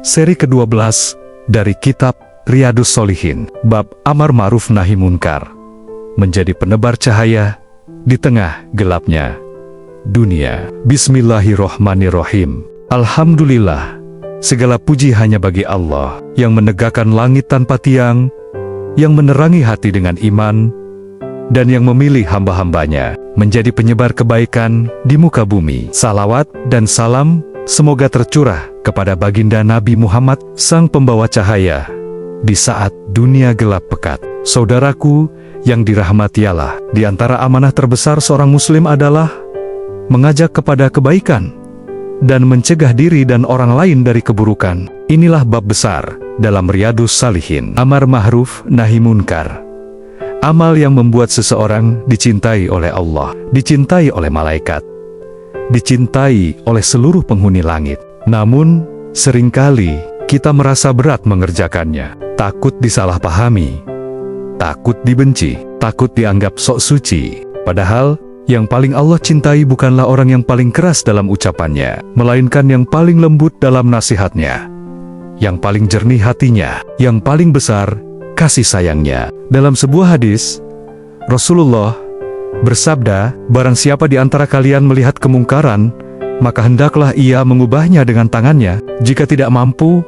Seri ke-12 dari kitab Riyadhus Shalihin, bab Amar Ma'ruf Nahi Munkar, menjadi penebar cahaya di tengah gelapnya dunia. Bismillahirrohmanirrohim. Alhamdulillah, segala puji hanya bagi Allah yang menegakkan langit tanpa tiang, yang menerangi hati dengan iman, dan yang memilih hamba-hambanya menjadi penyebar kebaikan di muka bumi. Salawat dan salam semoga tercurah kepada baginda Nabi Muhammad, sang pembawa cahaya di saat dunia gelap pekat. Saudaraku yang dirahmati Allah, di antara amanah terbesar seorang muslim adalah mengajak kepada kebaikan dan mencegah diri dan orang lain dari keburukan. Inilah bab besar dalam Riyadhus Shalihin, Amar Ma'ruf Nahi Munkar. Amal yang membuat seseorang dicintai oleh Allah, dicintai oleh malaikat, dicintai oleh seluruh penghuni langit. Namun, seringkali kita merasa berat mengerjakannya. Takut disalahpahami, takut dibenci, takut dianggap sok suci. Padahal, yang paling Allah cintai bukanlah orang yang paling keras dalam ucapannya, melainkan yang paling lembut dalam nasihatnya, yang paling jernih hatinya, yang paling besar kasih sayangnya. Dalam sebuah hadis, Rasulullah bersabda, barang siapa di antara kalian melihat kemungkaran, maka hendaklah ia mengubahnya dengan tangannya. Jika tidak mampu,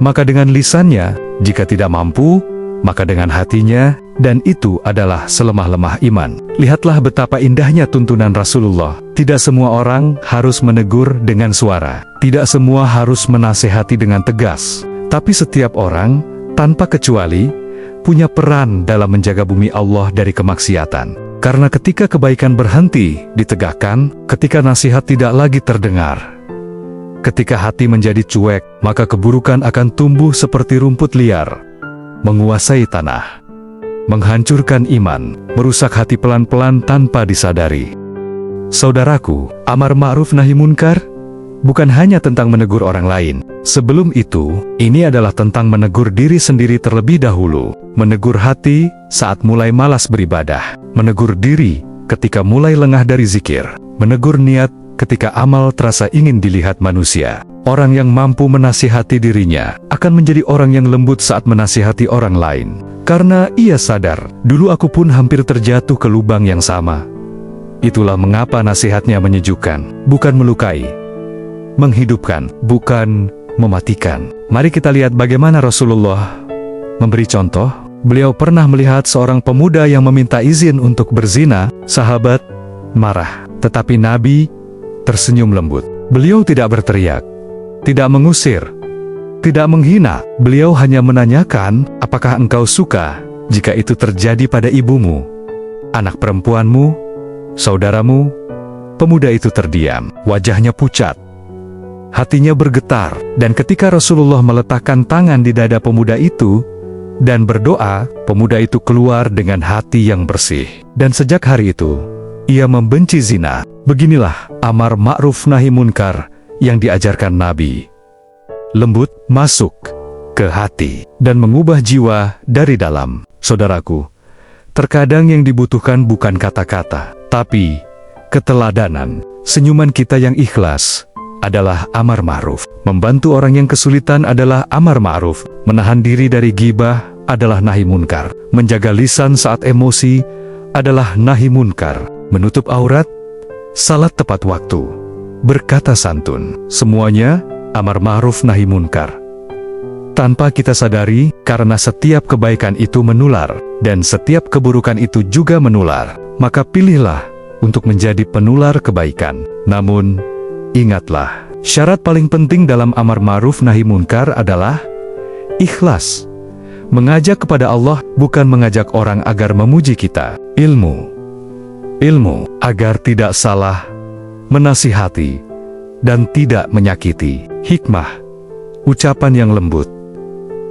maka dengan lisannya. Jika tidak mampu, maka dengan hatinya. Dan itu adalah selemah-lemah iman. Lihatlah betapa indahnya tuntunan Rasulullah. Tidak semua orang harus menegur dengan suara. Tidak semua harus menasehati dengan tegas. Tapi setiap orang, tanpa kecuali, punya peran dalam menjaga bumi Allah dari kemaksiatan. Karena ketika kebaikan berhenti ditegakkan, ketika nasihat tidak lagi terdengar, ketika hati menjadi cuek, maka keburukan akan tumbuh seperti rumput liar, menguasai tanah, menghancurkan iman, merusak hati pelan-pelan tanpa disadari. Saudaraku, Amar Ma'ruf Nahi Munkar bukan hanya tentang menegur orang lain. Sebelum itu, ini adalah tentang menegur diri sendiri terlebih dahulu. Menegur hati saat mulai malas beribadah. Menegur diri ketika mulai lengah dari zikir. Menegur niat ketika amal terasa ingin dilihat manusia. Orang yang mampu menasihati dirinya akan menjadi orang yang lembut saat menasihati orang lain. Karena ia sadar, dulu aku pun hampir terjatuh ke lubang yang sama. Itulah mengapa nasihatnya menyejukkan, bukan melukai. Menghidupkan, bukan mematikan. Mari kita lihat bagaimana Rasulullah memberi contoh. Beliau pernah melihat seorang pemuda yang meminta izin untuk berzina. Sahabat marah, tetapi Nabi tersenyum lembut. Beliau tidak berteriak, tidak mengusir, tidak menghina. Beliau hanya menanyakan, apakah engkau suka jika itu terjadi pada ibumu, anak perempuanmu, saudaramu? Pemuda itu terdiam, wajahnya pucat, hatinya bergetar. Dan ketika Rasulullah meletakkan tangan di dada pemuda itu dan berdoa, pemuda itu keluar dengan hati yang bersih. Dan sejak hari itu, ia membenci zina. Beginilah Amar Ma'ruf Nahi Munkar yang diajarkan Nabi. Lembut, masuk ke hati, dan mengubah jiwa dari dalam. Saudaraku, terkadang yang dibutuhkan bukan kata-kata, tapi keteladanan. Senyuman kita yang ikhlas adalah amar ma'ruf. Membantu orang yang kesulitan adalah amar ma'ruf. Menahan diri dari ghibah adalah nahi munkar. Menjaga lisan saat emosi adalah nahi munkar. Menutup aurat, salat tepat waktu, berkata santun, semuanya amar ma'ruf nahi munkar. Tanpa kita sadari, karena setiap kebaikan itu menular, dan setiap keburukan itu juga menular, maka pilihlah untuk menjadi penular kebaikan. Namun, ingatlah, syarat paling penting dalam amar ma'ruf nahi munkar adalah ikhlas. Mengajak kepada Allah bukan mengajak orang agar memuji kita. Ilmu agar tidak salah, menasihati, dan tidak menyakiti. Hikmah, ucapan yang lembut,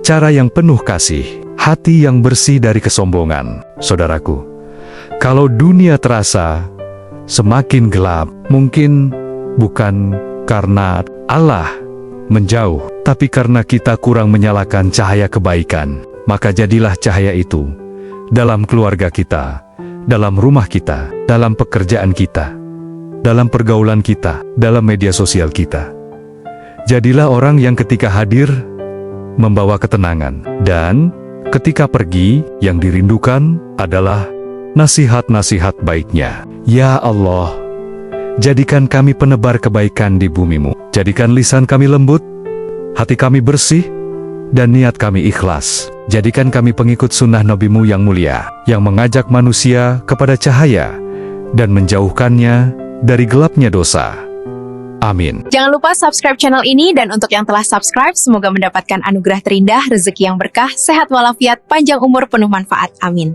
cara yang penuh kasih, hati yang bersih dari kesombongan. Saudaraku, kalau dunia terasa semakin gelap, mungkin bukan karena Allah menjauh, tapi karena kita kurang menyalakan cahaya kebaikan. Maka jadilah cahaya itu dalam keluarga kita, dalam rumah kita, dalam pekerjaan kita, dalam pergaulan kita, dalam media sosial kita. Jadilah orang yang ketika hadir membawa ketenangan, dan ketika pergi yang dirindukan adalah nasihat-nasihat baiknya. Ya Allah, jadikan kami penebar kebaikan di bumi-Mu. Jadikan lisan kami lembut, hati kami bersih, dan niat kami ikhlas. Jadikan kami pengikut sunnah Nabi-Mu yang mulia, yang mengajak manusia kepada cahaya dan menjauhkannya dari gelapnya dosa. Amin. Jangan lupa subscribe channel ini, dan untuk yang telah subscribe, semoga mendapatkan anugerah terindah, rezeki yang berkah, sehat walafiat, panjang umur, penuh manfaat. Amin.